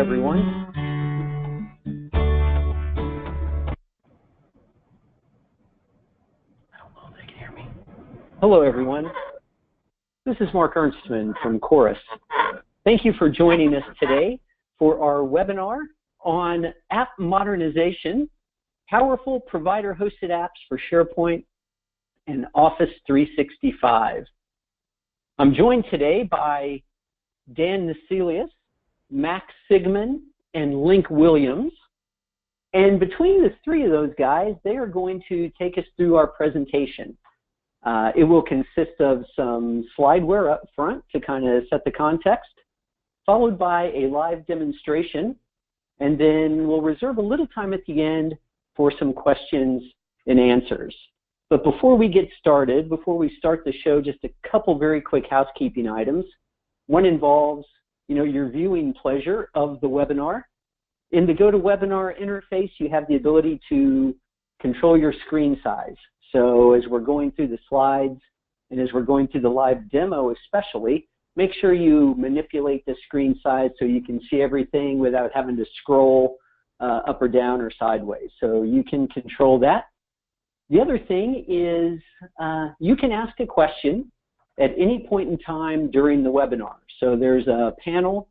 everyone. I don't know if they can hear me. Hello, everyone. This is Mark Ernstman from Chorus. Thank you for joining us today for our webinar on app modernization, powerful provider-hosted apps for SharePoint and Office 365. I'm joined today by Dan Nasilius, Mack Sigmund, and Link Williams. And between the three of those guys, they are going to take us through our presentation. It will consist of some slideware up front to kind of set the context, followed by a live demonstration, and then we'll reserve a little time at the end for some questions and answers. But before we get started, before we start the show, just a couple very quick housekeeping items. One involves, your viewing pleasure of the webinar. In the GoToWebinar interface, you have the ability to control your screen size. So as we're going through the slides and as we're going through the live demo especially, make sure you manipulate the screen size so you can see everything without having to scroll up or down or sideways. So you can control that. The other thing is you can ask a question at any point in time during the webinar. So there's a panel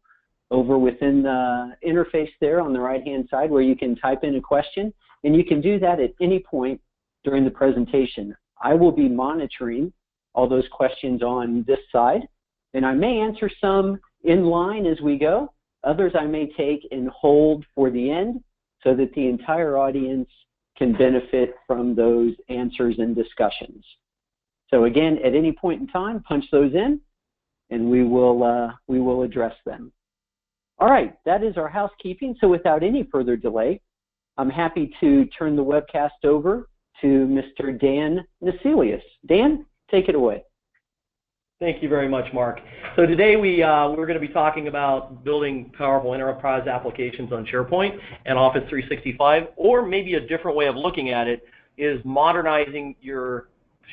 over within the interface there on the right-hand side where you can type in a question, and you can do that at any point during the presentation. I will be monitoring all those questions on this side, and I may answer some in line as we go. Others I may take and hold for the end so that the entire audience can benefit from those answers and discussions. So again, at any point in time, punch those in, and we will address them. All right, that is our housekeeping. So without any further delay, I'm happy to turn the webcast over to Mr. Dan Nasilius. Dan, take it away. Thank you very much, Mark. So today we're going to be talking about building powerful enterprise applications on SharePoint and Office 365, or maybe a different way of looking at it is modernizing your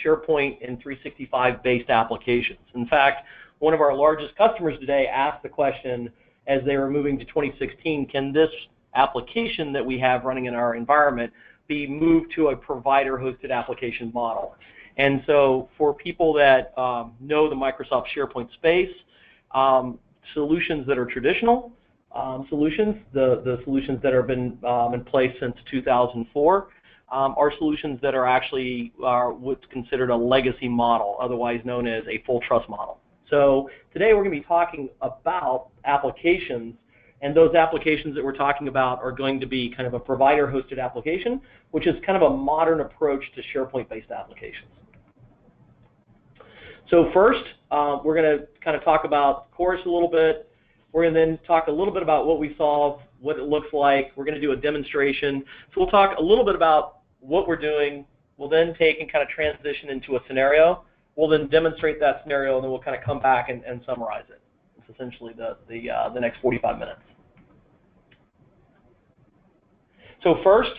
SharePoint and 365-based applications. In fact, one of our largest customers today asked the question as they were moving to 2016, can this application that we have running in our environment be moved to a provider-hosted application model? And so for people that know the Microsoft SharePoint space, solutions that are traditional solutions, the solutions that have been in place since 2004, are solutions that are actually what's considered a legacy model, otherwise known as a full trust model. So today we're going to be talking about applications, and those applications that we're talking about are going to be kind of a provider-hosted application, which is kind of a modern approach to SharePoint-based applications. So first, we're going to kind of talk about Chorus a little bit. We're going to then talk a little bit about what we solve, what it looks like. We're going to do a demonstration. So we'll talk a little bit about what we're doing. We'll then take and kind of transition into a scenario. We'll then demonstrate that scenario, and then we'll kind of come back and summarize it. It's essentially the next 45 minutes. So first,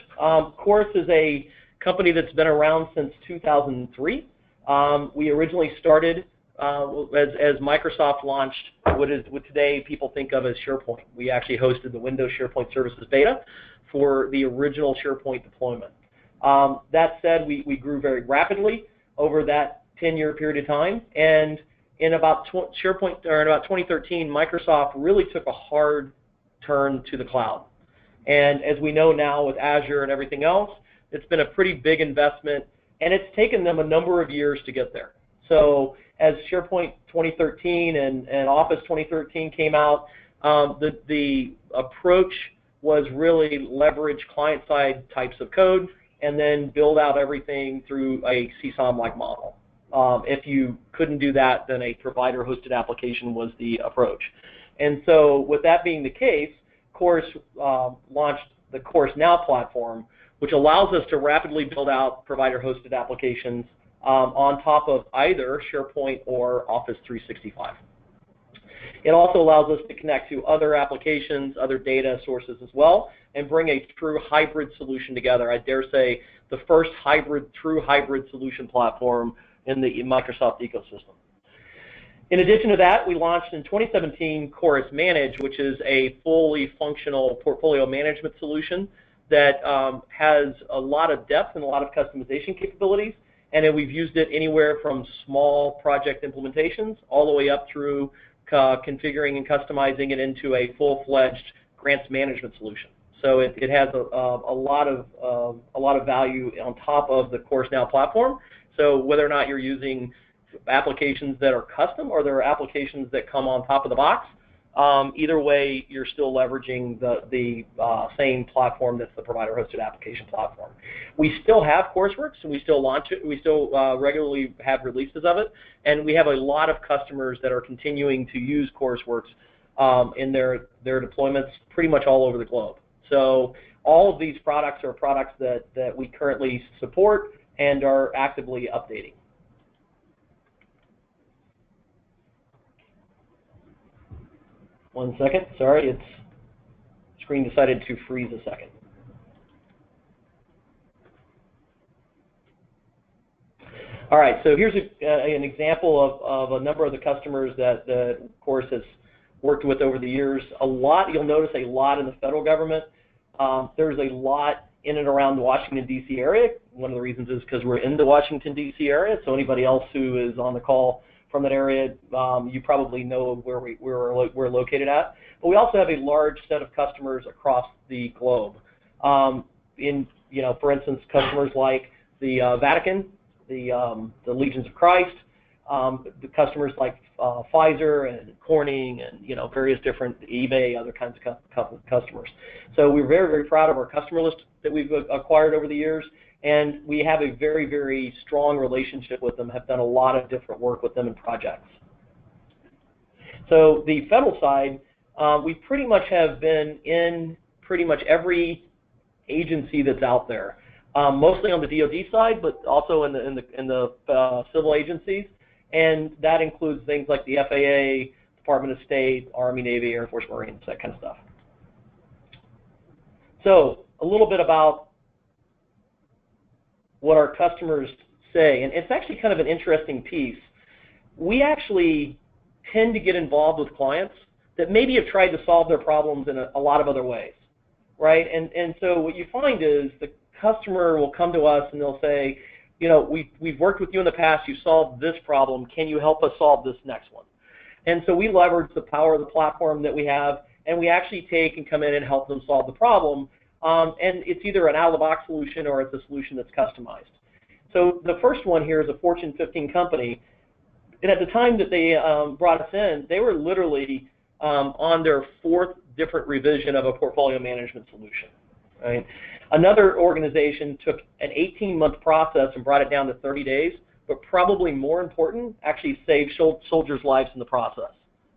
Chorus is a company that's been around since 2003. We originally started as Microsoft launched what today people think of as SharePoint. We actually hosted the Windows SharePoint Services beta for the original SharePoint deployment. That said, we grew very rapidly over that 10-year period of time, and in about 2013, Microsoft really took a hard turn to the cloud. And as we know now with Azure and everything else, it's been a pretty big investment, and it's taken them a number of years to get there. So as SharePoint 2013 and Office 2013 came out, the approach was really leverage client-side types of code and then build out everything through a CSOM-like model. If you couldn't do that, then a provider-hosted application was the approach. And so with that being the case, Chorus launched the Chorus Now platform, which allows us to rapidly build out provider-hosted applications on top of either SharePoint or Office 365. It also allows us to connect to other applications, other data sources as well, and bring a true hybrid solution together. I dare say the first true hybrid solution platform in the Microsoft ecosystem. In addition to that, we launched in 2017 Chorus Manage, which is a fully functional portfolio management solution that has a lot of depth and a lot of customization capabilities. And then we've used it anywhere from small project implementations all the way up through configuring and customizing it into a full-fledged grants management solution. So it has a lot of value on top of the Course Now platform. So whether or not you're using applications that are custom or there are applications that come on top of the box, either way, you're still leveraging the same platform that's the provider-hosted application platform. We still have CourseWorks, and we still launch it. We still regularly have releases of it, and we have a lot of customers that are continuing to use CourseWorks in their deployments pretty much all over the globe. So all of these products are products that we currently support and are actively updating. One second, sorry, its screen decided to freeze a second. All right, so here's an example of a number of the customers that the course has worked with over the years. You'll notice a lot in the federal government. There's a lot in and around the Washington, D.C. area. One of the reasons is because we're in the Washington, D.C. area, so anybody else who is on the call from that area, you probably know where we're located at. But we also have a large set of customers across the globe. For instance, customers like the Vatican, the Legions of Christ, the customers like Pfizer and Corning and various different eBay, other kinds of customers. So we're very, very proud of our customer list that we've acquired over the years. And we have a very, very strong relationship with them, have done a lot of different work with them in projects. So the federal side, we pretty much have been in pretty much every agency that's out there, mostly on the DoD side, but also in the civil agencies. And that includes things like the FAA, Department of State, Army, Navy, Air Force, Marines, that kind of stuff. So a little bit about what our customers say, and it's actually kind of an interesting piece. We actually tend to get involved with clients that maybe have tried to solve their problems in a lot of other ways, right? And so what you find is the customer will come to us and they'll say, we've worked with you in the past, you solved this problem, can you help us solve this next one? And so we leverage the power of the platform that we have, and we actually take and come in and help them solve the problem. And it's either an out-of-the-box solution or it's a solution that's customized. So the first one here is a Fortune 15 company. And at the time that they brought us in, they were literally on their 4th different revision of a portfolio management solution. Right? Another organization took an 18-month process and brought it down to 30 days, but probably more important, actually saved soldiers' lives in the process,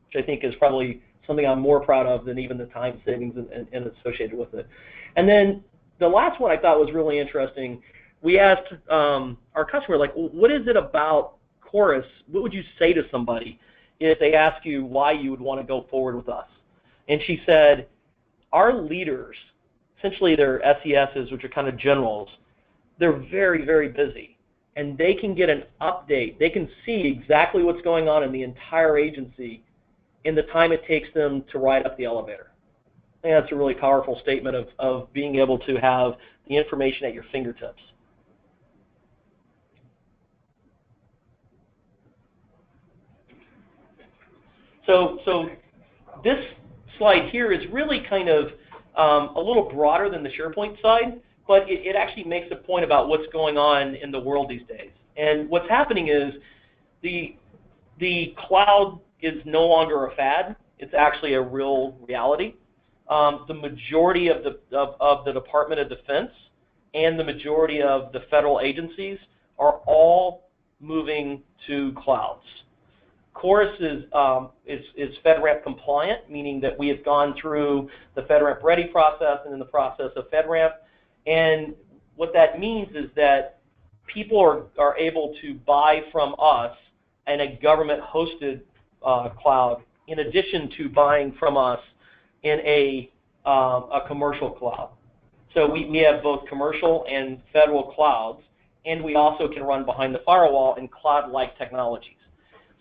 which I think is probably something I'm more proud of than even the time savings and associated with it. And then the last one I thought was really interesting. We asked our customer, what is it about Chorus? What would you say to somebody if they ask you why you would want to go forward with us? And she said, our leaders, essentially they're SESs, which are kind of generals, they're very, very busy. And they can get an update. They can see exactly what's going on in the entire agency in the time it takes them to ride up the elevator. I think that's a really powerful statement of being able to have the information at your fingertips. So this slide here is really kind of a little broader than the SharePoint side, but it actually makes a point about what's going on in the world these days. And what's happening is the cloud is no longer a fad. It's actually a real reality. The majority of the Department of Defense and the majority of the federal agencies are all moving to clouds. Chorus is FedRAMP compliant, meaning that we have gone through the FedRAMP Ready process and in the process of FedRAMP. And what that means is that people are able to buy from us in a government-hosted cloud in addition to buying from us in a commercial cloud. So we have both commercial and federal clouds, and we also can run behind the firewall in cloud-like technologies.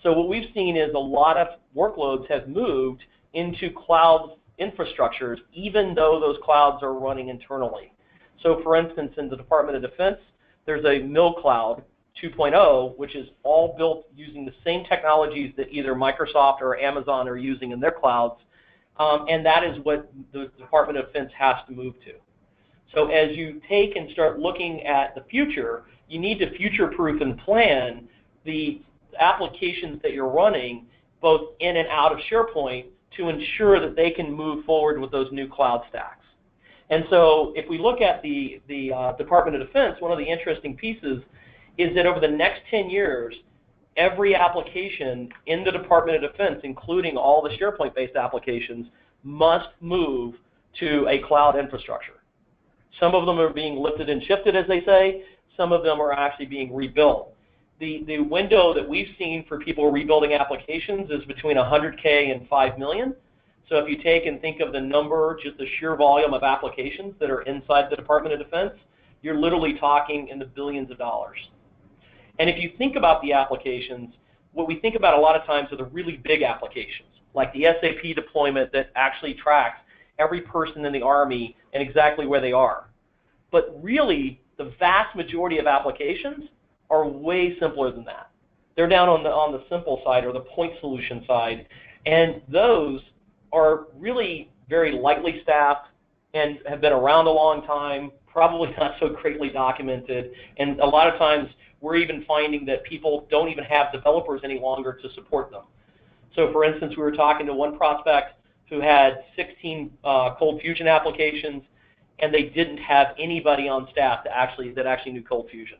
So what we've seen is a lot of workloads have moved into cloud infrastructures, even though those clouds are running internally. So for instance, in the Department of Defense, there's a Mill Cloud 2.0, which is all built using the same technologies that either Microsoft or Amazon are using in their clouds, and that is what the Department of Defense has to move to. So as you take and start looking at the future, you need to future-proof and plan the applications that you're running, both in and out of SharePoint, to ensure that they can move forward with those new cloud stacks. And so if we look at the Department of Defense, one of the interesting pieces is that over the next 10 years, every application in the Department of Defense, including all the SharePoint-based applications, must move to a cloud infrastructure. Some of them are being lifted and shifted, as they say. Some of them are actually being rebuilt. The window that we've seen for people rebuilding applications is between 100K and 5 million. So if you take and think of the number, just the sheer volume of applications that are inside the Department of Defense, you're literally talking in the billions of dollars. And if you think about the applications, what we think about a lot of times are the really big applications, like the SAP deployment that actually tracks every person in the Army and exactly where they are. But really, the vast majority of applications are way simpler than that. They're down on the simple side or the point solution side, and those are really very lightly staffed and have been around a long time, probably not so greatly documented, and a lot of times we're even finding that people don't even have developers any longer to support them. So for instance, we were talking to one prospect who had 16 Cold Fusion applications, and they didn't have anybody on staff that actually knew Cold Fusion.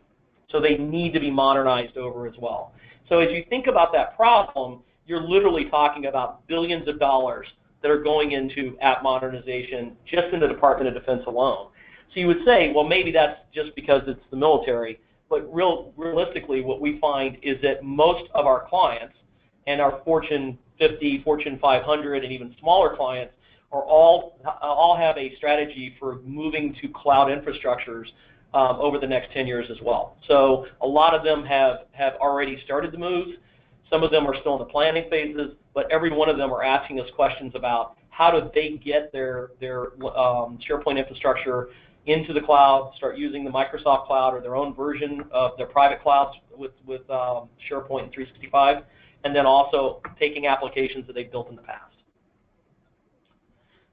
So they need to be modernized over as well. So as you think about that problem, you're literally talking about billions of dollars that are going into app modernization just in the Department of Defense alone. So you would say, well, maybe that's just because it's the military, but realistically what we find is that most of our clients and our Fortune 50, Fortune 500, and even smaller clients are all have a strategy for moving to cloud infrastructures over the next 10 years as well. So a lot of them have already started the move. Some of them are still in the planning phases, but every one of them are asking us questions about how do they get their SharePoint infrastructure into the cloud, start using the Microsoft cloud or their own version of their private clouds with SharePoint 365, and then also taking applications that they've built in the past.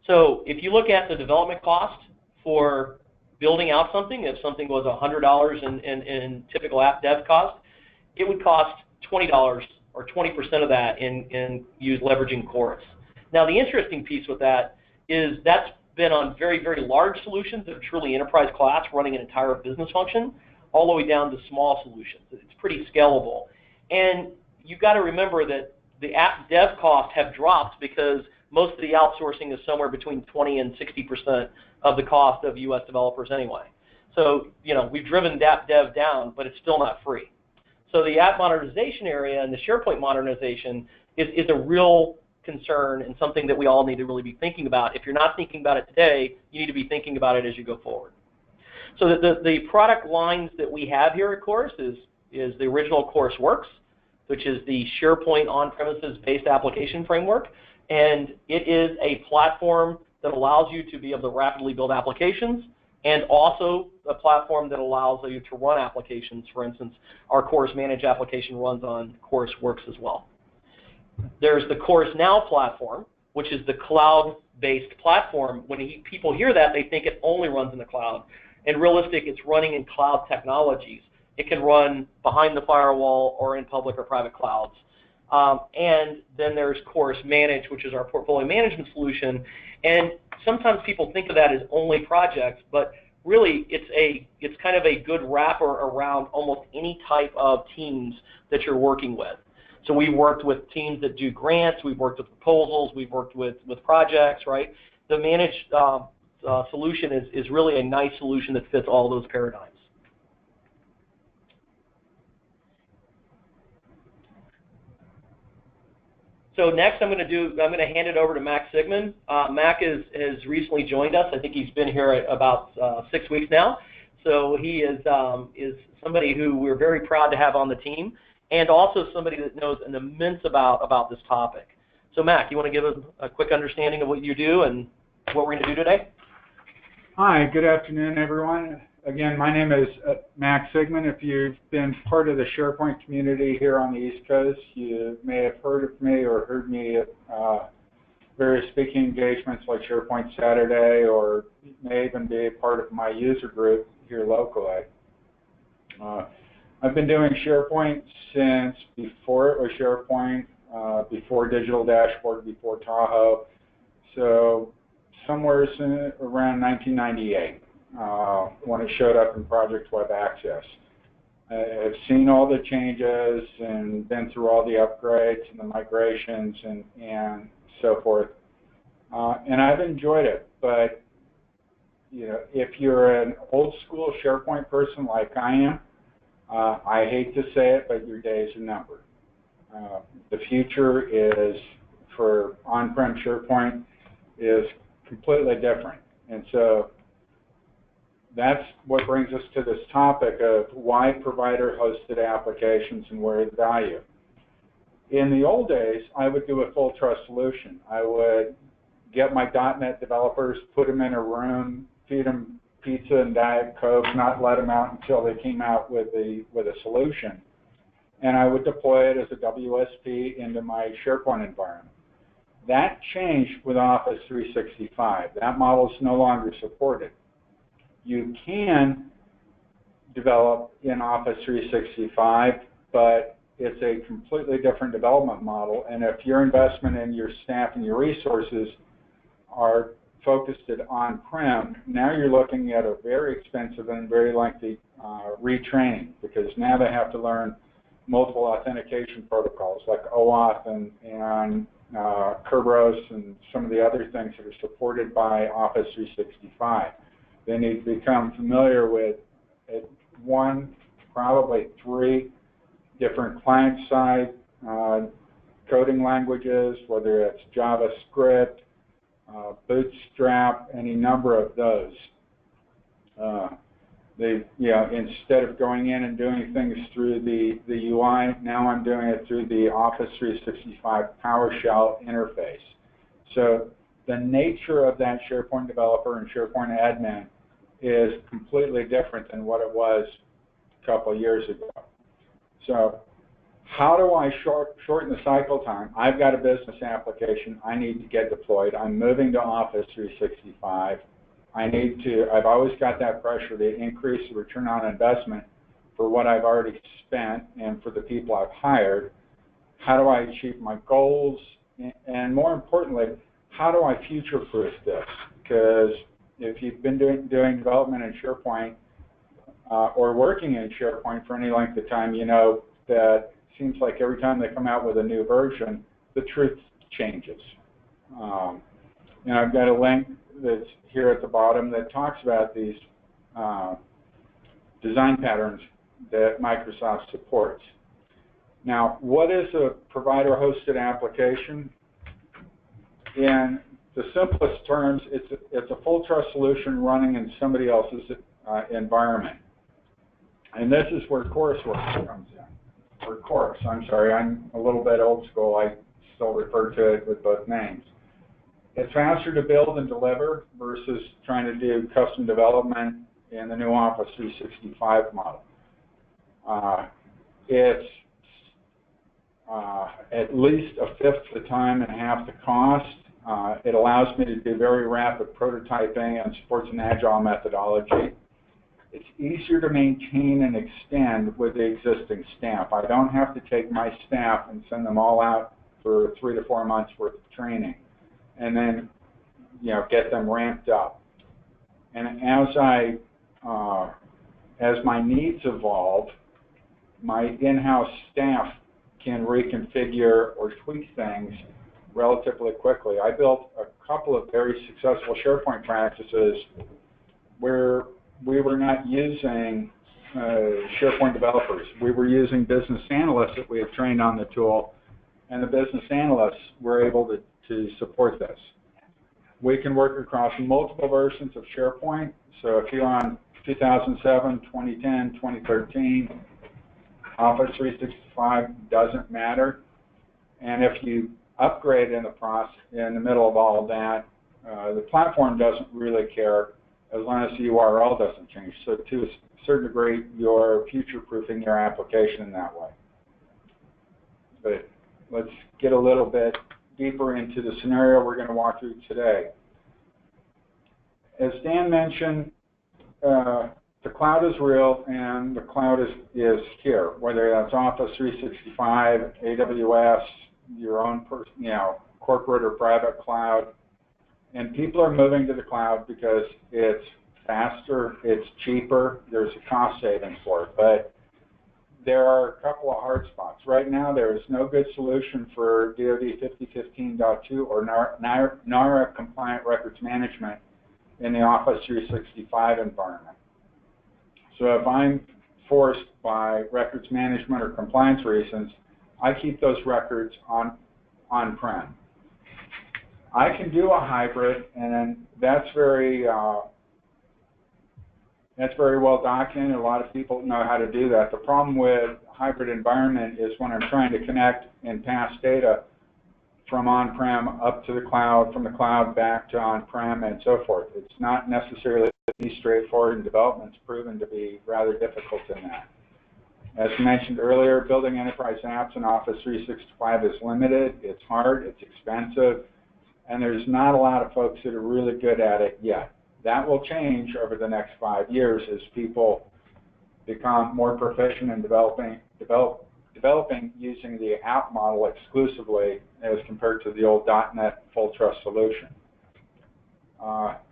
So if you look at the development cost for building out something, if something was $100 in typical app dev cost, it would cost $20 or 20% of that in leveraging Chorus. Now the interesting piece with that is that's been on very, very large solutions that are truly enterprise class, running an entire business function, all the way down to small solutions. It's pretty scalable. And you've got to remember that the app dev costs have dropped because most of the outsourcing is somewhere between 20 and 60% of the cost of US developers anyway. So, we've driven app dev down, but it's still not free. So the app modernization area and the SharePoint modernization is a real concern and something that we all need to really be thinking about. If you're not thinking about it today, you need to be thinking about it as you go forward. So the product lines that we have here at Chorus is the original Chorus Works, which is the SharePoint on-premises based application framework. And it is a platform that allows you to be able to rapidly build applications, and also a platform that allows you to run applications. For instance, our Chorus Managed application runs on Chorus Works as well. There's the Chorus Now platform, which is the cloud-based platform. When people hear that, they think it only runs in the cloud. In realistic, it's running in cloud technologies. It can run behind the firewall or in public or private clouds. And then there's Chorus Managed, which is our portfolio management solution. And sometimes people think of that as only projects, but really it's kind of a good wrapper around almost any type of teams that you're working with. So we've worked with teams that do grants, we've worked with proposals, we've worked with projects, right? The managed solution is really a nice solution that fits all those paradigms. So next I'm going to hand it over to Mack Sigmund. Mack has recently joined us. I think he's been here about 6 weeks now. So he is somebody who we're very proud to have on the team. and also somebody that knows an immense about this topic. So Mack, you want to give us a quick understanding of what you do and what we're going to do today? Hi, good afternoon, everyone. Again, my name is Mack Sigmund. If you've been part of the SharePoint community here on the East Coast, you may have heard of me or heard me at various speaking engagements like SharePoint Saturday, or may even be a part of my user group here locally. I've been doing SharePoint since before it was SharePoint, before Digital Dashboard, before Tahoe, so somewhere around 1998 when it showed up in Project Web Access. I've seen all the changes and been through all the upgrades and the migrations and so forth, and I've enjoyed it. But you know, if you're an old school SharePoint person like I am, I hate to say it, but your days are numbered. The future is for on-prem SharePoint is completely different, and so that's what brings us to this topic of why provider-hosted applications and where the value. In the old days, I would do a full trust solution. I would get my .NET developers, put them in a room, feed them pizza and Diet Coke, not let them out until they came out with a solution. And I would deploy it as a WSP into my SharePoint environment. That changed with Office 365. That model is no longer supported. You can develop in Office 365, but it's a completely different development model. And if your investment in your staff and your resources are focused at on-prem, now you're looking at a very expensive and very lengthy retraining, because now they have to learn multiple authentication protocols like OAuth and Kerberos and some of the other things that are supported by Office 365. They need to become familiar with one, probably three different client-side coding languages, whether it's JavaScript, Bootstrap, any number of those. Instead of going in and doing things through the UI, now I'm doing it through the Office 365 PowerShell interface. So the nature of that SharePoint developer and SharePoint admin is completely different than what it was a couple of years ago. So how do I shorten the cycle time? I've got a business application I need to get deployed. I'm moving to Office 365. I've always got that pressure to increase the return on investment for what I've already spent and for the people I've hired. How do I achieve my goals? And more importantly, how do I future-proof this? Because if you've been doing development in SharePoint or working in SharePoint for any length of time, you know that it seems like every time they come out with a new version, the truth changes. And I've got a link that's here at the bottom that talks about these design patterns that Microsoft supports. Now, what is a provider-hosted application? In the simplest terms, it's a full trust solution running in somebody else's environment. And this is where CourseWorks comes in. Or Course, I'm sorry, I'm a little bit old school. I still refer to it with both names. It's faster to build and deliver versus trying to do custom development in the new Office 365 model. It's at least a fifth the time and half the cost. It allows me to do very rapid prototyping and supports an agile methodology. It's easier to maintain and extend with the existing staff. I don't have to take my staff and send them all out for 3 to 4 months worth of training and then, get them ramped up. And as my needs evolve, my in-house staff can reconfigure or tweak things relatively quickly. I built a couple of very successful SharePoint practices where we were not using SharePoint developers. We were using business analysts that we had trained on the tool, and the business analysts were able to support this. We can work across multiple versions of SharePoint. So if you're on 2007, 2010, 2013, Office 365 doesn't matter. And if you upgrade in the middle of all of that, the platform doesn't really care as long as the URL doesn't change. So to a certain degree, you're future-proofing your application in that way. But let's get a little bit deeper into the scenario we're going to walk through today. As Dan mentioned, the cloud is real and the cloud is here, whether that's Office 365, AWS, your own corporate or private cloud. And people are moving to the cloud because it's faster, it's cheaper, there's a cost savings for it. But there are a couple of hard spots. Right now, there is no good solution for DoD 5015.2 or NARA compliant records management in the Office 365 environment. So if I'm forced by records management or compliance reasons, I keep those records on-prem. I can do a hybrid, and that's very well documented. A lot of people know how to do that. The problem with hybrid environment is when I'm trying to connect and pass data from on-prem up to the cloud, from the cloud back to on-prem, and so forth. It's not necessarily straightforward, and development's proven to be rather difficult in that. As mentioned earlier, building enterprise apps in Office 365 is limited, it's hard, it's expensive, and there's not a lot of folks that are really good at it yet. That will change over the next 5 years as people become more proficient in developing using the app model exclusively as compared to the old .NET full trust solution.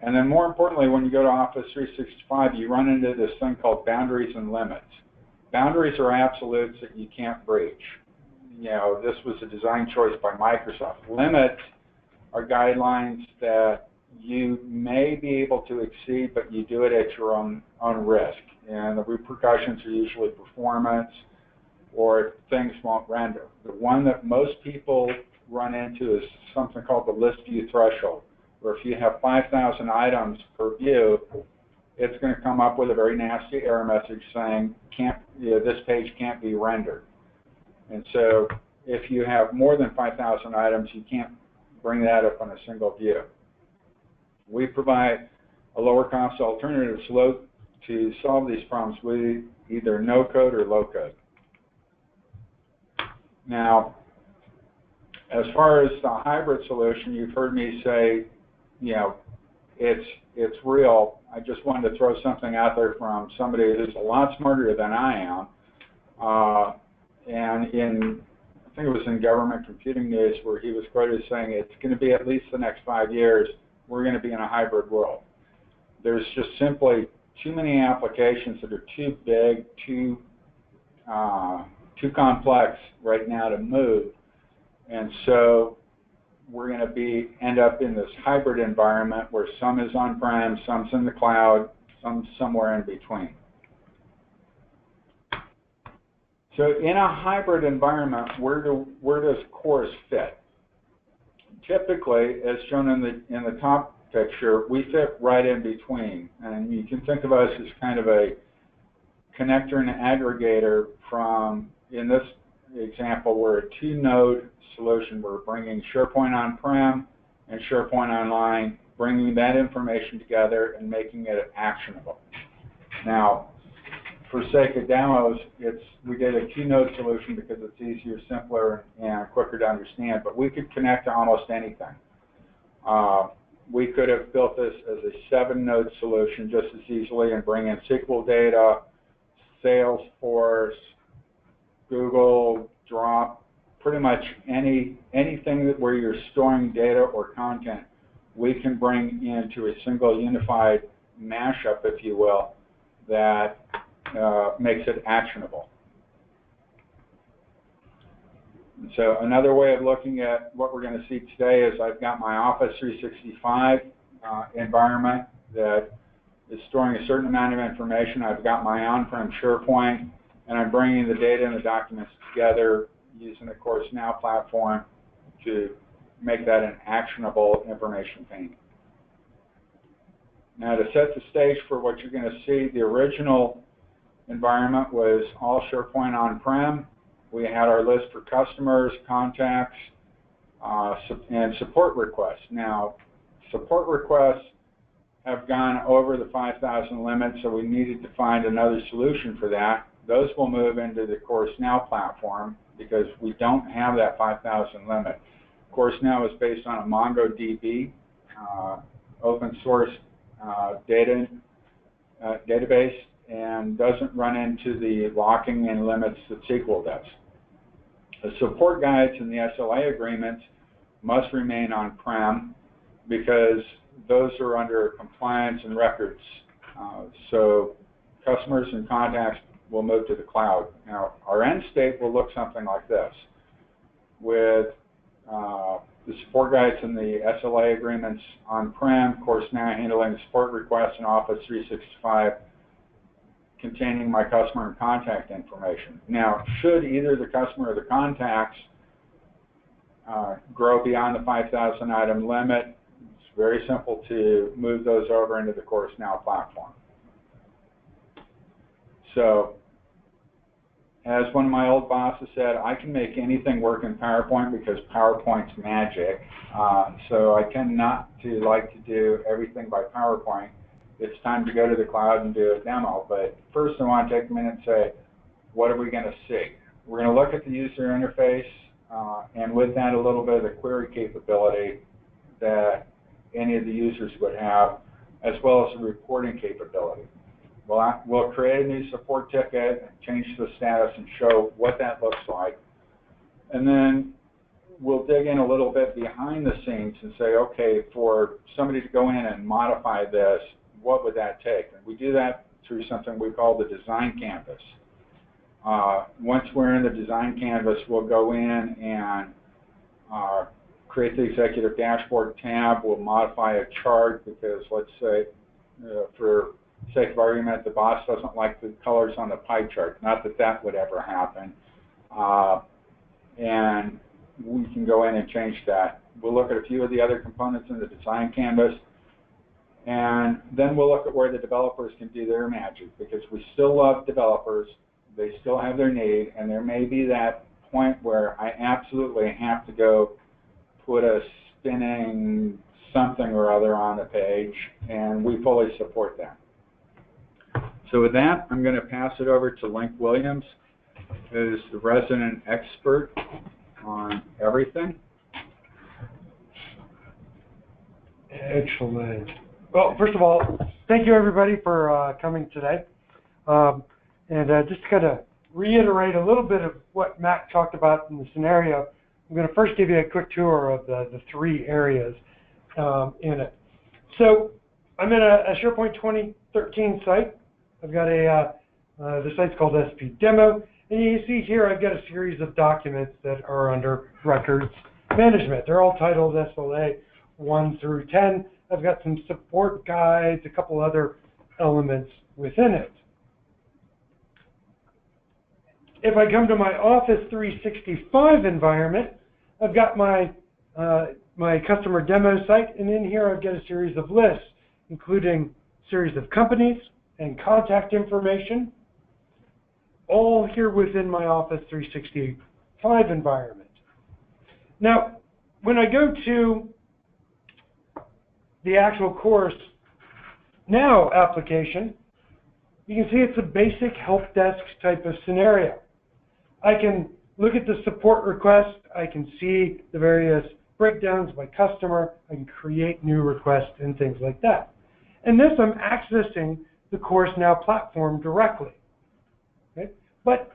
And then more importantly, when you go to Office 365, you run into this thing called boundaries and limits. Boundaries are absolutes that you can't breach. This was a design choice by Microsoft. Limits are guidelines that you may be able to exceed, but you do it at your own risk. And the repercussions are usually performance or things won't render. The one that most people run into is something called the list view threshold, where if you have 5,000 items per view, it's going to come up with a very nasty error message saying this page can't be rendered. And so if you have more than 5,000 items, you can't bring that up on a single view. We provide a lower cost alternative to solve these problems with either no code or low code. Now, as far as the hybrid solution, you've heard me say, it's real. I just wanted to throw something out there from somebody who's a lot smarter than I am. And I think it was in Government Computing News where he was quoted saying it's going to be at least the next 5 years, we're going to be in a hybrid world. There's just simply too many applications that are too big, too complex right now to move. And so we're going to end up in this hybrid environment where some is on-prem, some's in the cloud, some's somewhere in between. So in a hybrid environment, where does Chorus fit? Typically, as shown in the top picture, we fit right in between. And you can think of us as kind of a connector and aggregator from, in this example, we're a 2-node solution. We're bringing SharePoint on-prem and SharePoint online, bringing that information together and making it actionable. Now, for sake of demos, we did a 2-node solution because it's easier, simpler, and quicker to understand, but we could connect to almost anything. We could have built this as a 7-node solution just as easily and bring in SQL data, Salesforce, Google, Drop, pretty much anything where you're storing data or content, we can bring into a single unified mashup, if you will, that makes it actionable. So another way of looking at what we're going to see today is I've got my Office 365 environment that is storing a certain amount of information. I've got my on-prem SharePoint, and I'm bringing the data and the documents together using the Course Now platform to make that an actionable information pane. Now, to set the stage for what you're going to see, the original environment was all SharePoint on-prem. We had our list for customers, contacts, and support requests. Now, support requests have gone over the 5,000 limit, so we needed to find another solution for that. Those will move into the Course Now platform because we don't have that 5,000 limit. Course Now is based on a MongoDB open source database and doesn't run into the locking and limits that SQL does. The support guides and the SLA agreements must remain on-prem because those are under compliance and records. So customers and contacts will move to the cloud. Now, our end state will look something like this, with the support guides and the SLA agreements on-prem, Course Now handling the support requests in Office 365 containing my customer and contact information. Now, should either the customer or the contacts grow beyond the 5,000 item limit, it's very simple to move those over into the Course Now platform. So, as one of my old bosses said, I can make anything work in PowerPoint because PowerPoint's magic. So I tend not to like to do everything by PowerPoint. It's time to go to the cloud and do a demo. But first I want to take a minute and say, what are we going to see? We're going to look at the user interface, and with that a little bit of the query capability that any of the users would have, as well as the reporting capability. We'll create a new support ticket, change the status, and show what that looks like. And then we'll dig in a little bit behind the scenes and say, okay, for somebody to go in and modify this, what would that take? And we do that through something we call the design canvas. Once we're in the design canvas, we'll go in and create the executive dashboard tab. We'll modify a chart because, let's say, for sake of argument, the boss doesn't like the colors on the pie chart. Not that that would ever happen. And we can go in and change that. We'll look at a few of the other components in the design canvas, and then we'll look at where the developers can do their magic, because we still love developers. They still have their need, and there may be that point where I absolutely have to go put a spinning something or other on the page, and we fully support that. So with that, I'm going to pass it over to Link Williams, who's the resident expert on everything. Excellent. Well, first of all, thank you everybody for coming today. Just to kind of reiterate a little bit of what Mack talked about in the scenario, I'm going to first give you a quick tour of the three areas in it. So I'm in a SharePoint 2013 site. I've got the site's called SP Demo, and you see here I've got a series of documents that are under records management. They're all titled SLA 1 through 10. I've got some support guides, a couple other elements within it. If I come to my Office 365 environment, I've got my customer demo site, and in here I've got a series of lists, including a series of companies and contact information, all here within my Office 365 environment. Now, when I go to the actual Course Now application, you can see it's a basic help desk type of scenario. I can look at the support request, I can see the various breakdowns by customer, I can create new requests and things like that. And this I'm accessing the Course Now platform directly. Okay? But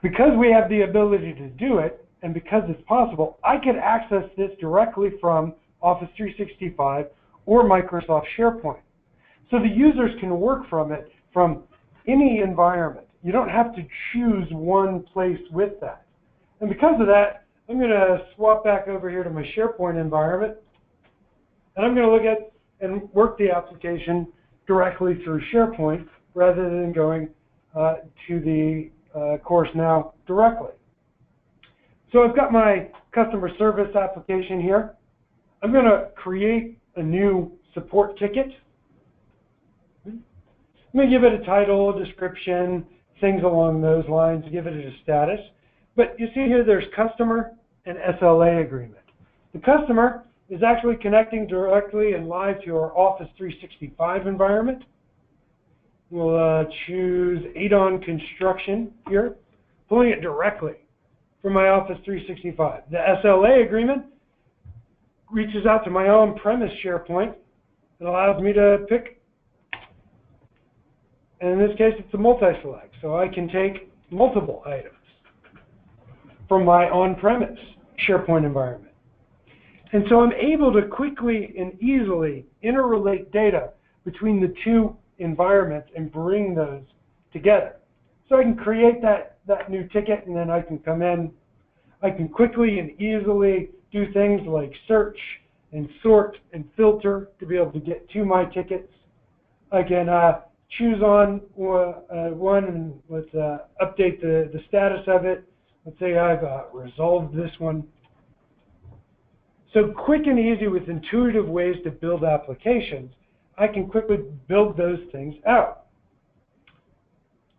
because we have the ability to do it, and because it's possible, I can access this directly from Office 365 or Microsoft SharePoint. So the users can work from it from any environment. You don't have to choose one place with that. And because of that, I'm going to swap back over here to my SharePoint environment, and I'm going to look at and work the application directly through SharePoint rather than going to the Course Now directly. So I've got my customer service application here. I'm going to create a new support ticket. I'm going to give it a title, a description, things along those lines, give it a status. But you see here there's customer and SLA agreement. The customer is actually connecting directly and live to our Office 365 environment. We'll choose Adon Construction here, pulling it directly from my Office 365. The SLA agreement reaches out to my on-premise SharePoint and allows me to pick, and in this case it's a multi-select, so I can take multiple items from my on-premise SharePoint environment. And so I'm able to quickly and easily interrelate data between the two environments and bring those together. So I can create that new ticket, and then I can come in. I can quickly and easily do things like search and sort and filter to be able to get to my tickets. I can choose on one and let's update the status of it. Let's say I've resolved this one. So quick and easy with intuitive ways to build applications, I can quickly build those things out.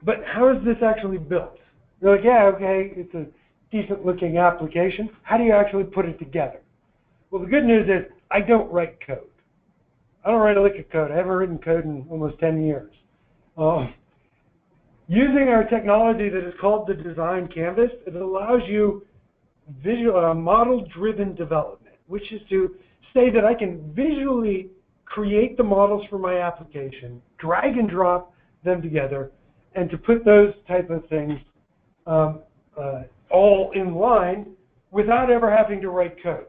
But how is this actually built? You're like, yeah, okay, it's a decent looking application. How do you actually put it together? Well, the good news is I don't write code. I don't write a lick of code. I haven't written code in almost 10 years. Using our technology that is called the design canvas, it allows you model-driven development, which is to say that I can visually create the models for my application, drag and drop them together, and to put those type of things all in line without ever having to write code.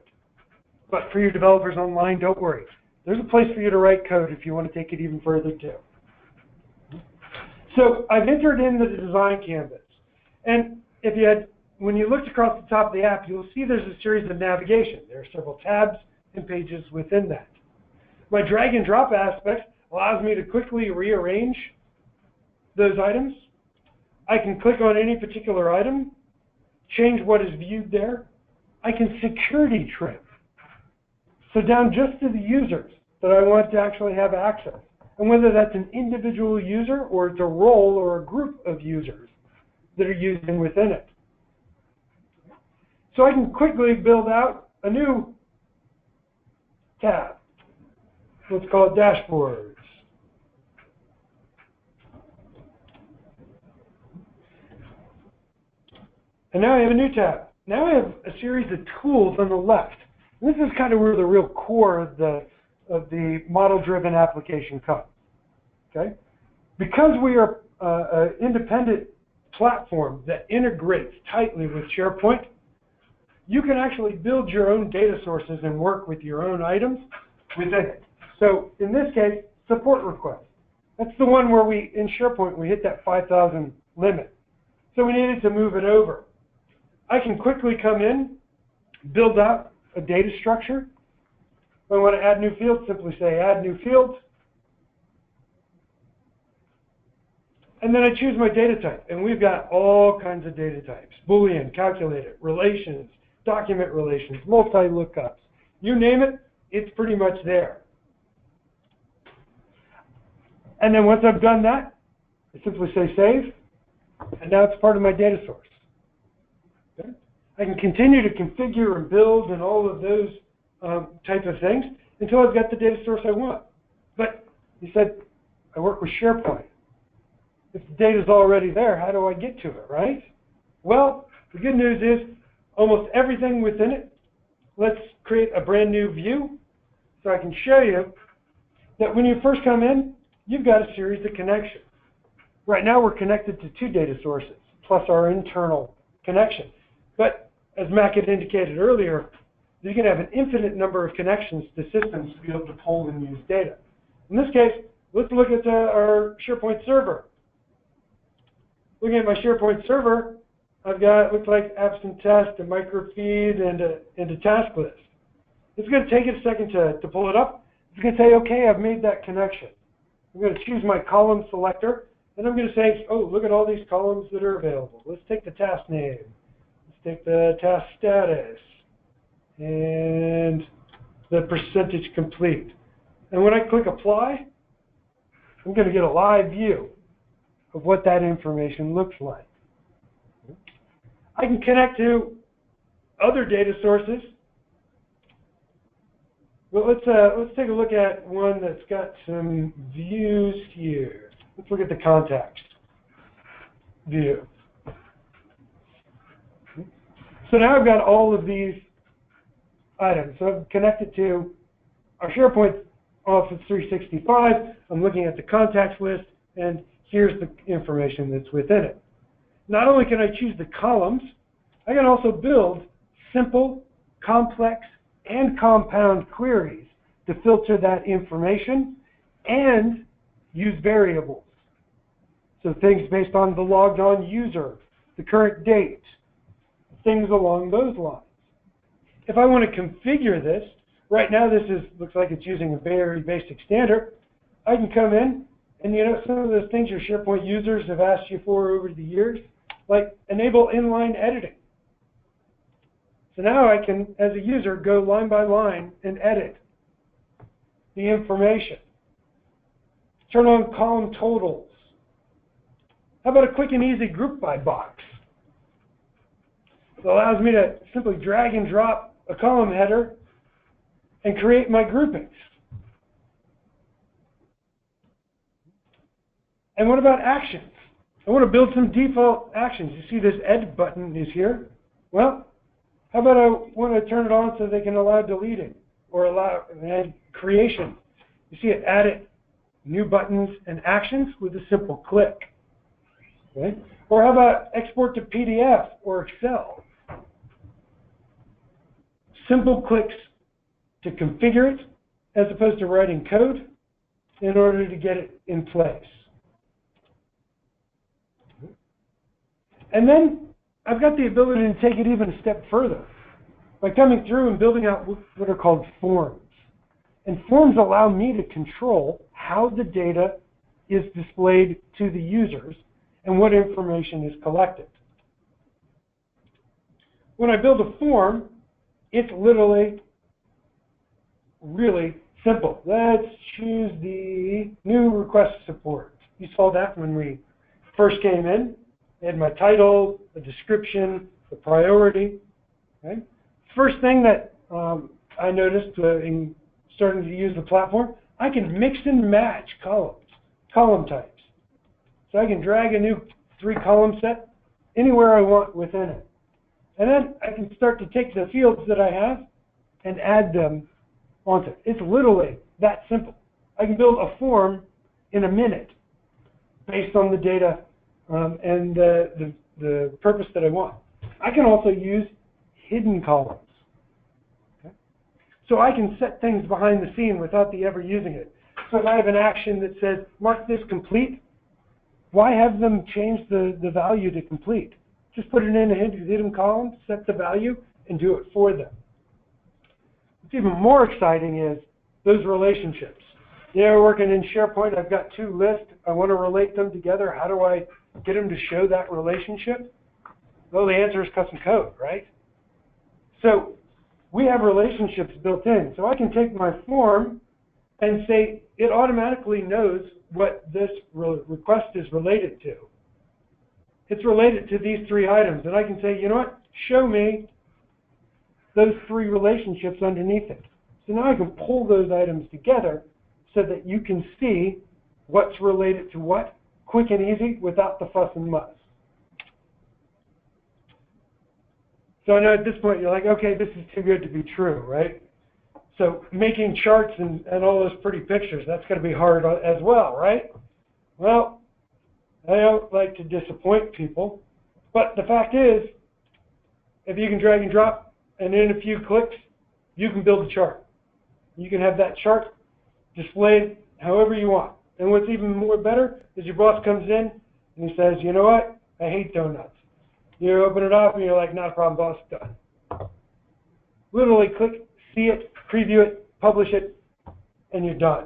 But for your developers online, don't worry. There's a place for you to write code if you want to take it even further too. So I've entered in the design canvas. And if you had, when you looked across the top of the app, you'll see there's a series of navigation. There are several tabs and pages within that. My drag and drop aspect allows me to quickly rearrange those items. I can click on any particular item, change what is viewed there. I can security trim. So down just to the users that I want to actually have access. And whether that's an individual user or it's a role or a group of users that are using within it. So I can quickly build out a new tab. Let's call it dashboards. And now I have a new tab. Now I have a series of tools on the left. And this is kind of where the real core of the model-driven application comes. Okay? Because we are an independent platform that integrates tightly with SharePoint, you can actually build your own data sources and work with your own items within it. So in this case, support request. That's the one where in SharePoint, we hit that 5,000 limit. So we needed to move it over. I can quickly come in, build out a data structure. If I want to add new fields, simply say add new fields. And then I choose my data type. And we've got all kinds of data types. Boolean, calculated, relations, document relations, multi-lookups. You name it, it's pretty much there. And then once I've done that, I simply say save. And now it's part of my data source. Okay? I can continue to configure and build and all of those type of things until I've got the data source I want. But you said, I work with SharePoint. If the data's already there, how do I get to it, right? Well, the good news is almost everything within it. Let's create a brand new view so I can show you that when you first come in, you've got a series of connections. Right now we're connected to 2 data sources plus our internal connection. But as Mack had indicated earlier, you can have an infinite number of connections to systems to be able to pull and use data. In this case, let's look at our SharePoint server. Looking at my SharePoint server, I've got, looks like apps and test, a microfeed, and a task list. It's going to take it a second to pull it up. It's going to say, okay, I've made that connection. I'm going to choose my column selector, and I'm going to say, oh, look at all these columns that are available. Let's take the task name. Let's take the task status and the percentage complete. And when I click apply, I'm going to get a live view of what that information looks like. I can connect to other data sources. Well, let's take a look at one that's got some views here. Let's look at the contacts view. So now I've got all of these items. So I've connected to our SharePoint Office 365. I'm looking at the contacts list, and here's the information that's within it. Not only can I choose the columns, I can also build simple, complex, and compound queries to filter that information and use variables. So things based on the logged on user, the current date, things along those lines. If I want to configure this, right now this looks like it's using a very basic standard. I can come in and some of those things your SharePoint users have asked you for over the years, like enable inline editing. So now I can, as a user, go line by line and edit the information. Turn on column totals. How about a quick and easy group by box? It allows me to simply drag and drop a column header and create my groupings. And what about actions? I want to build some default actions. You see this edit button is here. Well, how about I want to turn it on so they can allow deleting or allow creation? You see it added new buttons and actions with a simple click. Okay? Or how about export to PDF or Excel? Simple clicks to configure it as opposed to writing code in order to get it in place. And then I've got the ability to take it even a step further by coming through and building out what are called forms. And forms allow me to control how the data is displayed to the users and what information is collected. When I build a form, it's literally really simple. Let's choose the new request support. You saw that when we first came in. I had my title, the description, the priority. Okay? First thing that I noticed in starting to use the platform, I can mix and match column types. So I can drag a new 3-column set anywhere I want within it. And then I can start to take the fields that I have and add them onto it. It's literally that simple. I can build a form in a minute based on the data and the purpose that I want. I can also use hidden columns. Okay? So I can set things behind the scene without the ever using it. So if I have an action that says, mark this complete, why have them change the value to complete? Just put it in a hidden column, set the value, and do it for them. What's even more exciting is those relationships. Working in SharePoint, I've got 2 lists. I want to relate them together. How do I get them to show that relationship? Well, the answer is custom code, right? So we have relationships built in. So I can take my form and say it automatically knows what this request is related to. It's related to these 3 items. And I can say, you know what? Show me those 3 relationships underneath it. So now I can pull those items together so that you can see what's related to what, quick and easy, without the fuss and muss. So I know at this point you're like, okay, this is too good to be true, right? So making charts and all those pretty pictures, that's going to be hard as well, right? Well, I don't like to disappoint people, but the fact is, if you can drag and drop, and in a few clicks, you can build a chart. You can have that chart displayed however you want. And what's even more better is your boss comes in and he says, you know what? I hate donuts. You open it up and you're like, not a problem, boss, done. Literally click, see it, preview it, publish it, and you're done.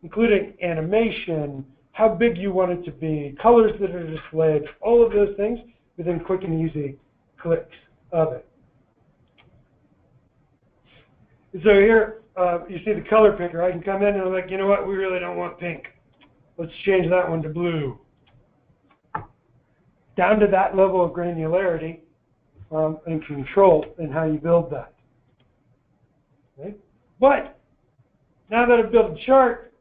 Including animation, how big you want it to be, colors that are displayed, all of those things within quick and easy clicks of it. So here, you see the color picker. I can come in and I'm like, you know what, we really don't want pink. Let's change that one to blue. Down to that level of granularity and control in how you build that. Okay? But now that I've built a chart,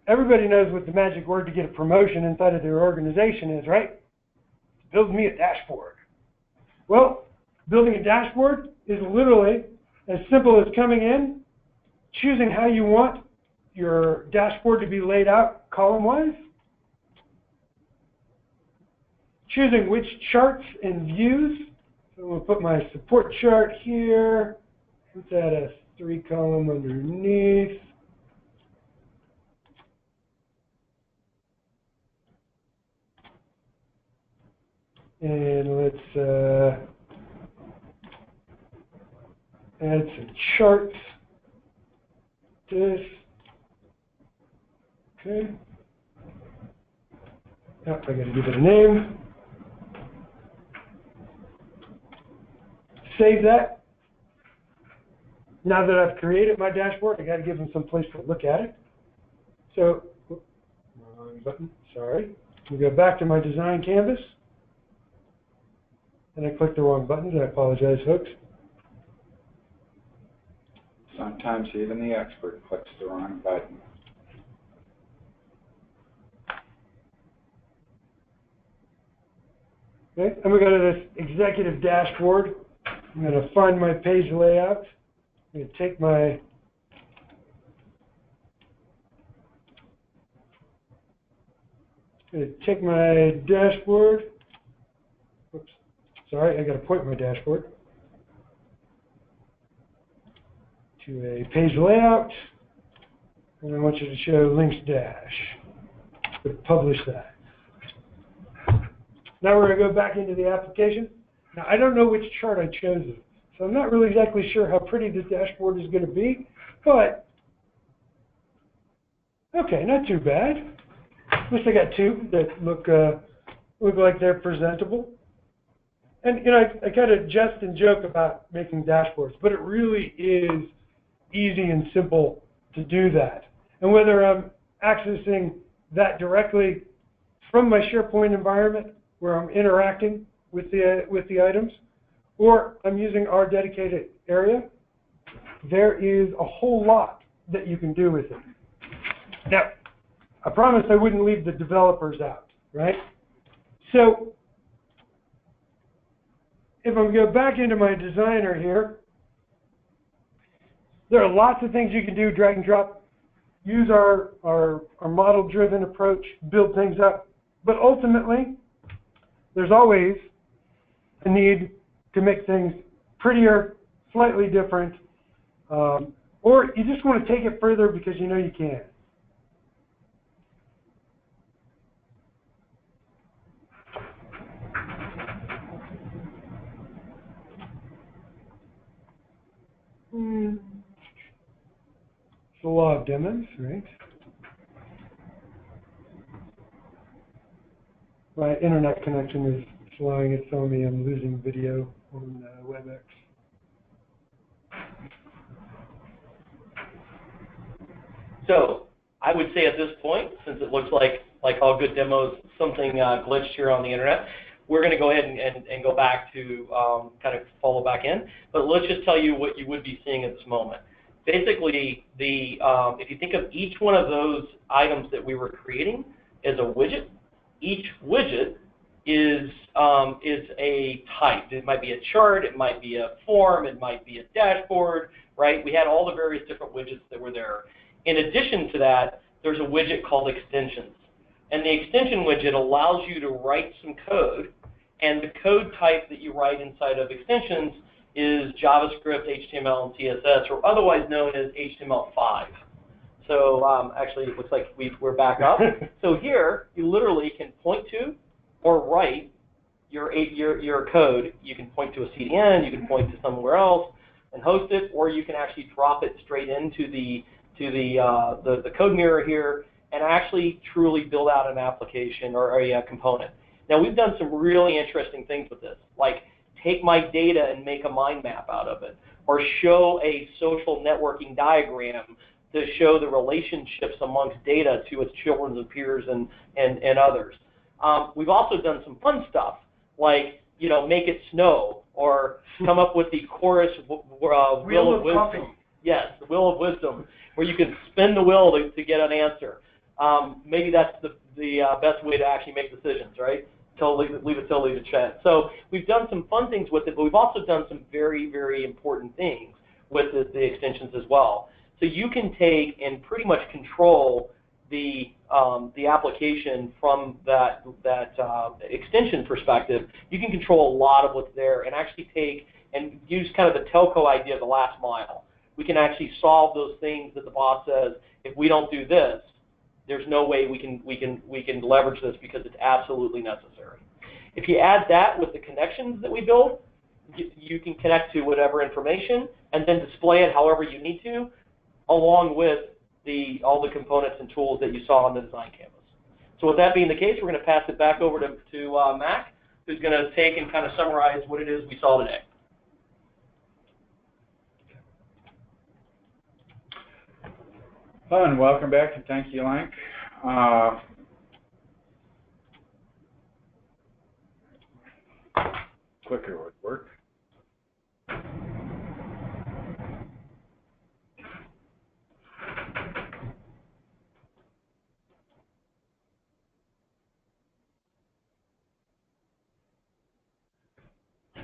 everybody knows what the magic word to get a promotion inside of their organization is, right? Build me a dashboard. Well, building a dashboard is literally as simple as coming in, choosing how you want your dashboard to be laid out column-wise, choosing which charts and views. So I'm going to put my support chart here. Let's add a 3-column underneath. And let's add some charts. This. Okay. Oh, I got to give it a name. Save that. Now that I've created my dashboard, I got to give them some place to look at it. So, wrong button. Sorry. We go back to my design canvas. And I clicked the wrong buttons. I apologize, folks. Sometimes even the expert clicks the wrong button. Okay, I'm going to go to this executive dashboard. I'm going to find my page layout. I'm going to take my dashboard. Oops. Sorry, I got to point my dashboard to a page layout, and I want you to show links dash. Publish that. Now we're going to go back into the application. Now I don't know which chart I chose, so I'm not really exactly sure how pretty this dashboard is going to be, but okay, not too bad. At least I got two that look like they're presentable. And you know, I kind of jest and joke about making dashboards, but it really is easy and simple to do that. And whether I'm accessing that directly from my SharePoint environment, where I'm interacting with the items, or I'm using our dedicated area, there is a whole lot that you can do with it. Now, I promised I wouldn't leave the developers out, right? So, if I go back into my designer here, there are lots of things you can do, drag and drop, use our model-driven approach, build things up, but ultimately, there's always a need to make things prettier, slightly different, or you just want to take it further because you know you can. It's a lot of demos, right? My internet connection is slowing. It's telling me I'm losing video on WebEx. So I would say at this point, since it looks like all good demos, something glitched here on the internet, we're going to go ahead and go back to kind of follow back in. But let's just tell you what you would be seeing at this moment. Basically, if you think of each one of those items that we were creating as a widget, each widget is a type. It might be a chart, it might be a form, it might be a dashboard, right? We had all the various different widgets that were there. In addition to that, there's a widget called extensions. And the extension widget allows you to write some code, and the code type that you write inside of extensions is JavaScript, HTML, and CSS, or otherwise known as HTML5. So actually, it looks like we're back up. So here, you literally can point to or write your code. You can point to a CDN, you can point to somewhere else and host it, or you can actually drop it straight into the code mirror here and actually truly build out an application or a component. Now, we've done some really interesting things with this, like take my data and make a mind map out of it, or show a social networking diagram to show the relationships amongst data to its children and peers and others. We've also done some fun stuff, like, you know, make it snow, or come up with the chorus wheel of wisdom. Yes, the wheel of wisdom, where you can spin the wheel to get an answer. Maybe that's the best way to actually make decisions, right? Leave it totally to chance. So we've done some fun things with it, but we've also done some very, very important things with the extensions as well. So you can take and pretty much control the application from that extension perspective. You can control a lot of what's there and actually take and use kind of the telco idea of the last mile. We can actually solve those things that the boss says, if we don't do this, there's no way we can leverage this because it's absolutely necessary. If you add that with the connections that we build, you can connect to whatever information and then display it however you need to, along with all the components and tools that you saw on the design canvas. So with that being the case, we're going to pass it back over to Mack, who's going to take and kind of summarize what it is we saw today. Hello and welcome back, and thank you, Link. Clicker would work.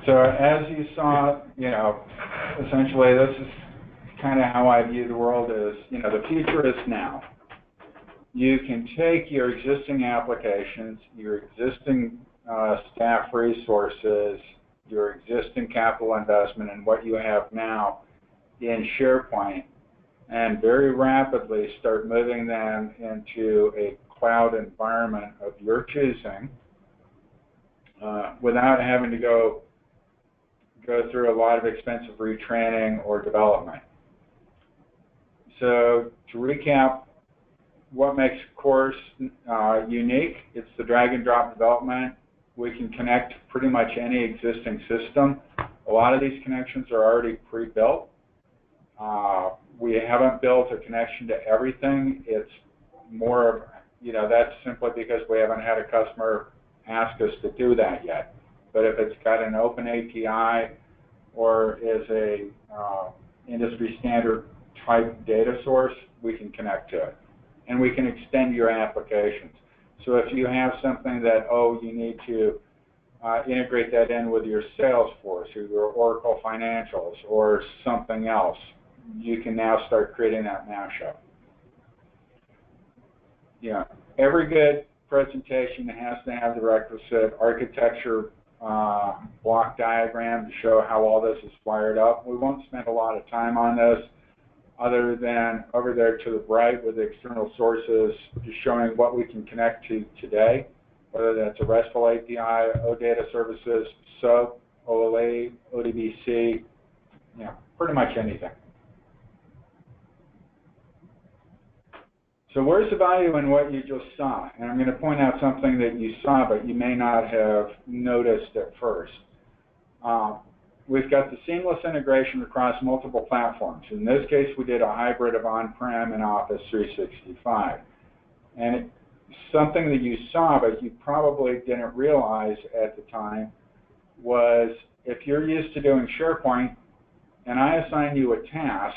So as you saw, you know, essentially this is kind of how I view the world as, you know, the future is now. You can take your existing applications, your existing staff resources, your existing capital investment, and what you have now in SharePoint, and very rapidly start moving them into a cloud environment of your choosing without having to go through a lot of expensive retraining or development. So to recap, what makes Course unique? It's the drag and drop development. We can connect pretty much any existing system. A lot of these connections are already pre-built. We haven't built a connection to everything. It's more of, you know, that's simply because we haven't had a customer ask us to do that yet. But if it's got an open API or is a industry standard type data source, we can connect to it. And we can extend your applications. So if you have something that, oh, you need to integrate that in with your Salesforce or your Oracle Financials or something else, you can now start creating that mashup. Yeah, every good presentation has to have the requisite architecture block diagram to show how all this is wired up. We won't spend a lot of time on this, other than over there to the right with the external sources, just showing what we can connect to today, whether that's a RESTful API, OData services, SOAP, OLE, ODBC, you know, pretty much anything. So where's the value in what you just saw? And I'm going to point out something that you saw, but you may not have noticed at first. We've got the seamless integration across multiple platforms. In this case, we did a hybrid of on-prem and Office 365. And something that you saw, but you probably didn't realize at the time, was if you're used to doing SharePoint, and I assign you a task,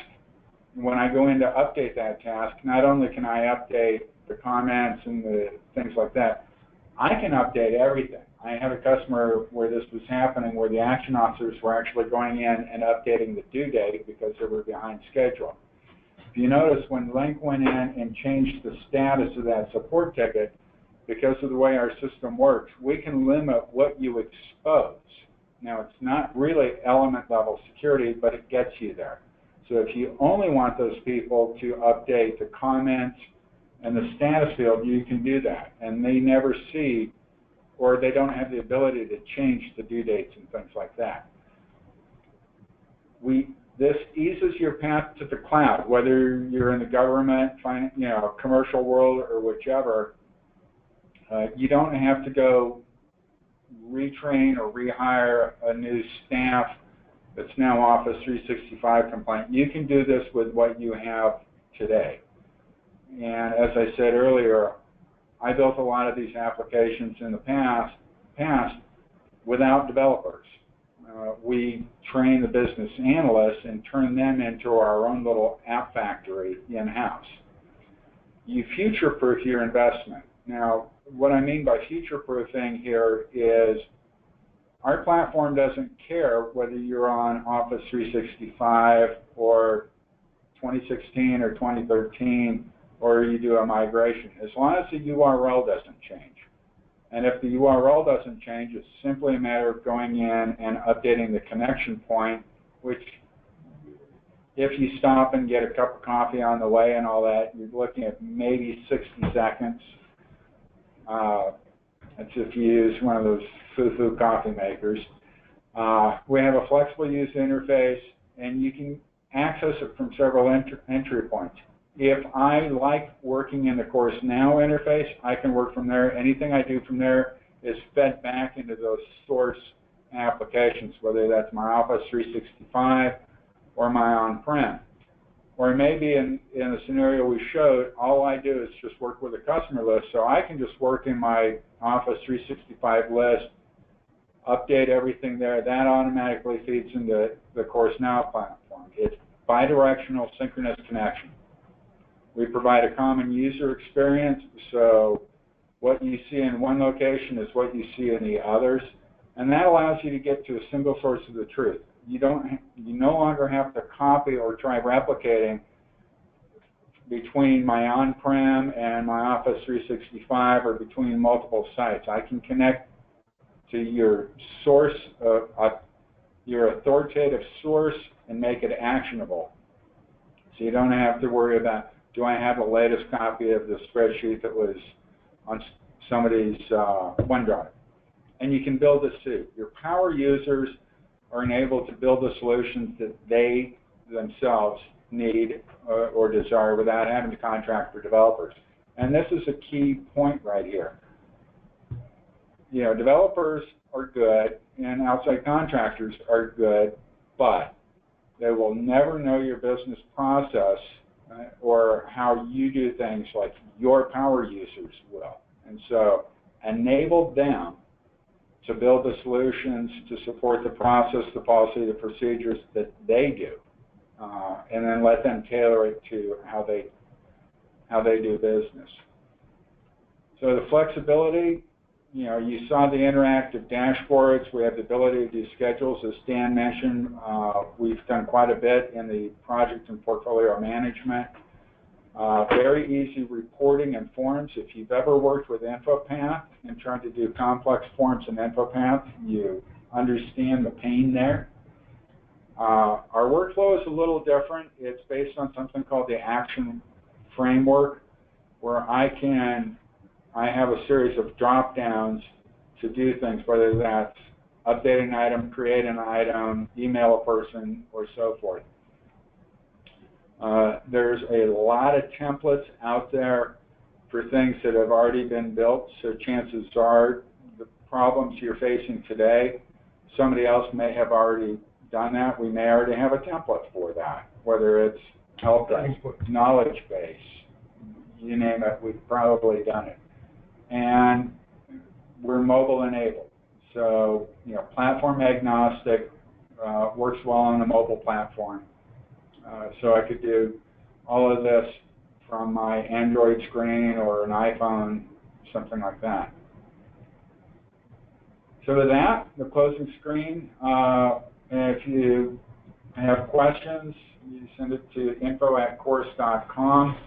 when I go in to update that task, not only can I update the comments and the things like that, I can update everything. I had a customer where this was happening, where the action officers were actually going in and updating the due date because they were behind schedule. If you notice, when Link went in and changed the status of that support ticket, because of the way our system works, we can limit what you expose. Now, it's not really element level security, but it gets you there. So if you only want those people to update the comments and the status field, you can do that. And they never see, or they don't have the ability to change the due dates and things like that. This eases your path to the cloud, whether you're in the government, commercial world, or whichever. You don't have to go retrain or rehire a new staff that's now Office 365 compliant. You can do this with what you have today. And as I said earlier, I built a lot of these applications in the past without developers. We train the business analysts and turn them into our own little app factory in-house. You future-proof your investment. Now, what I mean by future-proofing here is our platform doesn't care whether you're on Office 365 or 2016 or 2013 or you do a migration, as long as the URL doesn't change. And if the URL doesn't change, it's simply a matter of going in and updating the connection point, which if you stop and get a cup of coffee on the way and all that, you're looking at maybe 60 seconds. That's if you use one of those foo-foo coffee makers. We have a flexible user interface, and you can access it from several entry points. If I like working in the Course Now interface, I can work from there. Anything I do from there is fed back into those source applications, whether that's my Office 365 or my on-prem. Or maybe in the scenario we showed, all I do is just work with a customer list, so I can just work in my Office 365 list, update everything there. That automatically feeds into the Course Now platform. It's bidirectional synchronous connection. We provide a common user experience, so what you see in one location is what you see in the others, and that allows you to get to a single source of the truth. You no longer have to copy or try replicating between my on-prem and my Office 365 or between multiple sites. I can connect to your source, your authoritative source, and make it actionable. So you don't have to worry about, do I have the latest copy of the spreadsheet that was on somebody's OneDrive? And you can build this too. Your power users are enabled to build the solutions that they themselves need or desire without having to contract for developers. And this is a key point right here. You know, developers are good and outside contractors are good, but they will never know your business process or how you do things like your power users will. And so enable them to build the solutions to support the process, the policy, the procedures that they do, and then let them tailor it to how they do business. So the flexibility, you know, you saw the interactive dashboards. We have the ability to do schedules, as Dan mentioned. We've done quite a bit in the project and portfolio management. Very easy reporting and forms. If you've ever worked with InfoPath and tried to do complex forms in InfoPath, you understand the pain there. Our workflow is a little different. It's based on something called the action framework, where I have a series of drop-downs to do things, whether that's update an item, create an item, email a person, or so forth. There's a lot of templates out there for things that have already been built, so chances are the problems you're facing today, somebody else may have already done that. We may already have a template for that, whether it's help desk, knowledge base, you name it, we've probably done it. And we're mobile enabled, so you know, platform agnostic, works well on a mobile platform. So I could do all of this from my Android screen or an iPhone, something like that. So with that, the closing screen, if you have questions, you send it to info@course.com.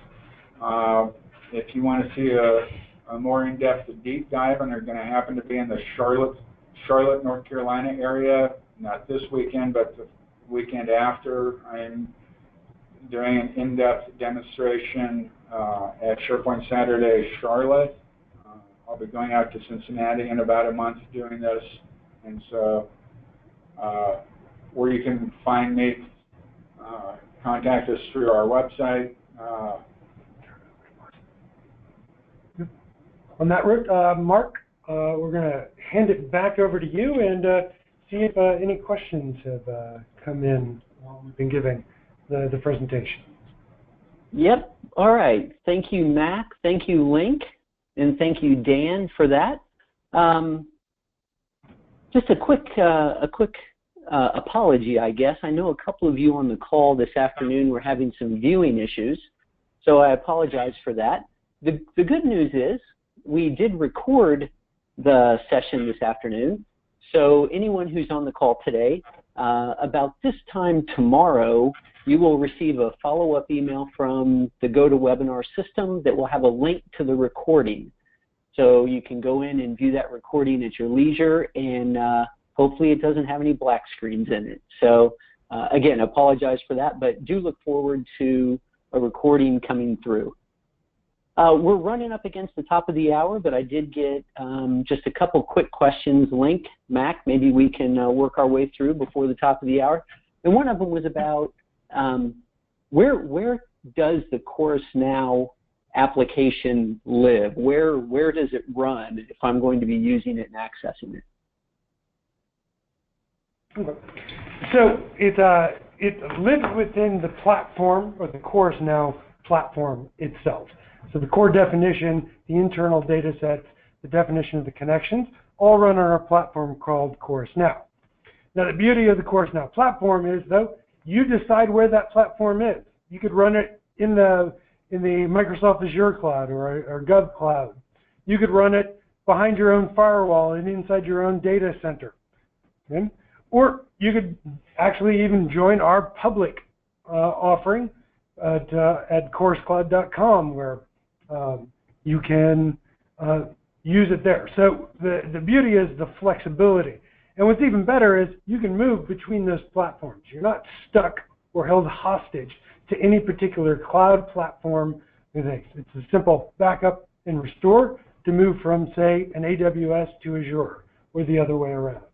If you want to see a more in-depth deep dive, and they're going to happen to be in the Charlotte, North Carolina area, not this weekend, but the weekend after, I'm doing an in-depth demonstration at SharePoint Saturday, Charlotte. I'll be going out to Cincinnati in about a month doing this, and so where you can find me, contact us through our website. On that route, Mark, we're going to hand it back over to you and see if any questions have come in while we've been giving the presentation. Yep. All right. Thank you, Mack. Thank you, Link. And thank you, Dan, for that. Just a quick apology, I guess. I know a couple of you on the call this afternoon were having some viewing issues, so I apologize for that. The good news is we did record the session this afternoon, so anyone who's on the call today, about this time tomorrow, you will receive a follow-up email from the GoToWebinar system that will have a link to the recording. So you can go in and view that recording at your leisure, and hopefully it doesn't have any black screens in it. So again, apologize for that, but do look forward to a recording coming through. We're running up against the top of the hour, but I did get just a couple quick questions. Link, Mack, maybe we can work our way through before the top of the hour. And one of them was about where does the Chorus Now application live? Where does it run if I'm going to be using it and accessing it? Okay. So it lives within the platform, or the Chorus Now platform itself. So the core definition, the internal data sets, the definition of the connections, all run on our platform called Chorus Now. Now the beauty of the Chorus Now platform is, though, you decide where that platform is. You could run it in the Microsoft Azure cloud or Gov cloud. You could run it behind your own firewall and inside your own data center. Okay? Or you could actually even join our public offering at choruscloud.com, where you can use it there. So the beauty is the flexibility. And what's even better is you can move between those platforms. You're not stuck or held hostage to any particular cloud platform. It's a simple backup and restore to move from, say, an AWS to Azure, or the other way around.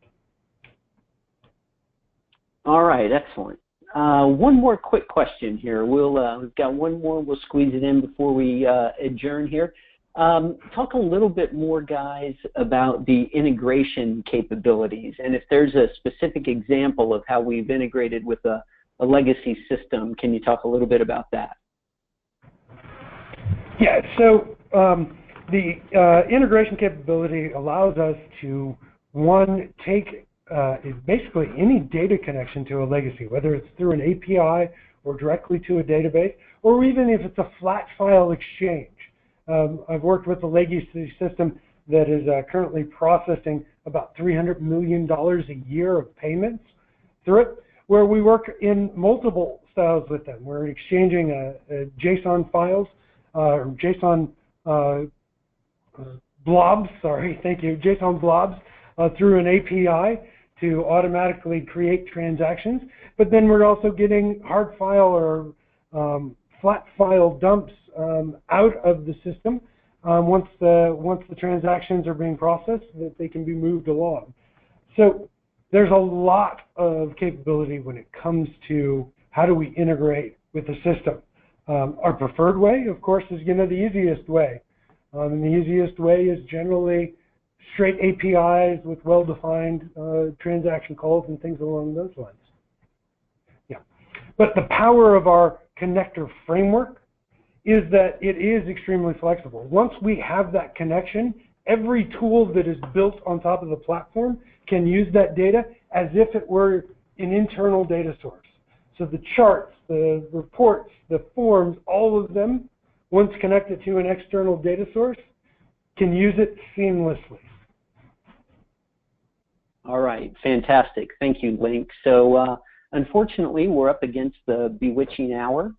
All right, excellent. One more quick question here. We've got one more. We'll squeeze it in before we adjourn here. Talk a little bit more, guys, about the integration capabilities, and if there's a specific example of how we've integrated with a legacy system. Can you talk a little bit about that? Yeah, so the integration capability allows us to, one, take basically any data connection to a legacy, whether it's through an API or directly to a database, or even if it's a flat file exchange. I've worked with a legacy system that is currently processing about $300 million a year of payments through it, where we work in multiple styles with them. We're exchanging JSON files, or JSON blobs, sorry, thank you, JSON blobs through an API to automatically create transactions. But then we're also getting hard file or flat file dumps out of the system once the transactions are being processed, that they can be moved along. So there's a lot of capability when it comes to how do we integrate with the system. Our preferred way, of course, is the easiest way. And the easiest way is generally straight APIs with well-defined transaction calls and things along those lines. Yeah. But the power of our connector framework is that it is extremely flexible. Once we have that connection, every tool that is built on top of the platform can use that data as if it were an internal data source. So the charts, the reports, the forms, all of them, once connected to an external data source, can use it seamlessly. All right, fantastic. Thank you, Link. So unfortunately, we're up against the bewitching hour.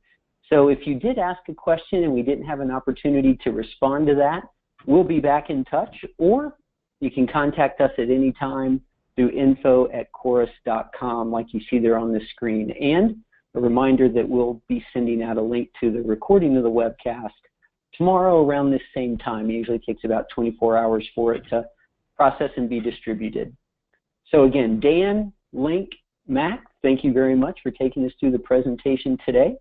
So if you did ask a question and we didn't have an opportunity to respond to that, we'll be back in touch, or you can contact us at any time through info@chorus.com like you see there on the screen. And a reminder that we'll be sending out a link to the recording of the webcast tomorrow around this same time. It usually takes about 24 hours for it to process and be distributed. So again, Dan, Link, Mack, thank you very much for taking us through the presentation today.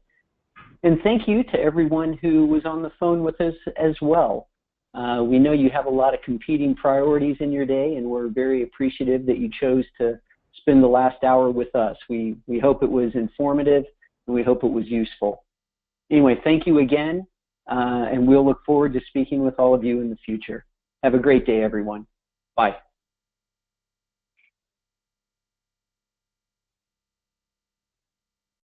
And thank you to everyone who was on the phone with us as well. We know you have a lot of competing priorities in your day, and we're very appreciative that you chose to spend the last hour with us. We hope it was informative, and we hope it was useful. Anyway, thank you again, and we'll look forward to speaking with all of you in the future. Have a great day, everyone. Bye.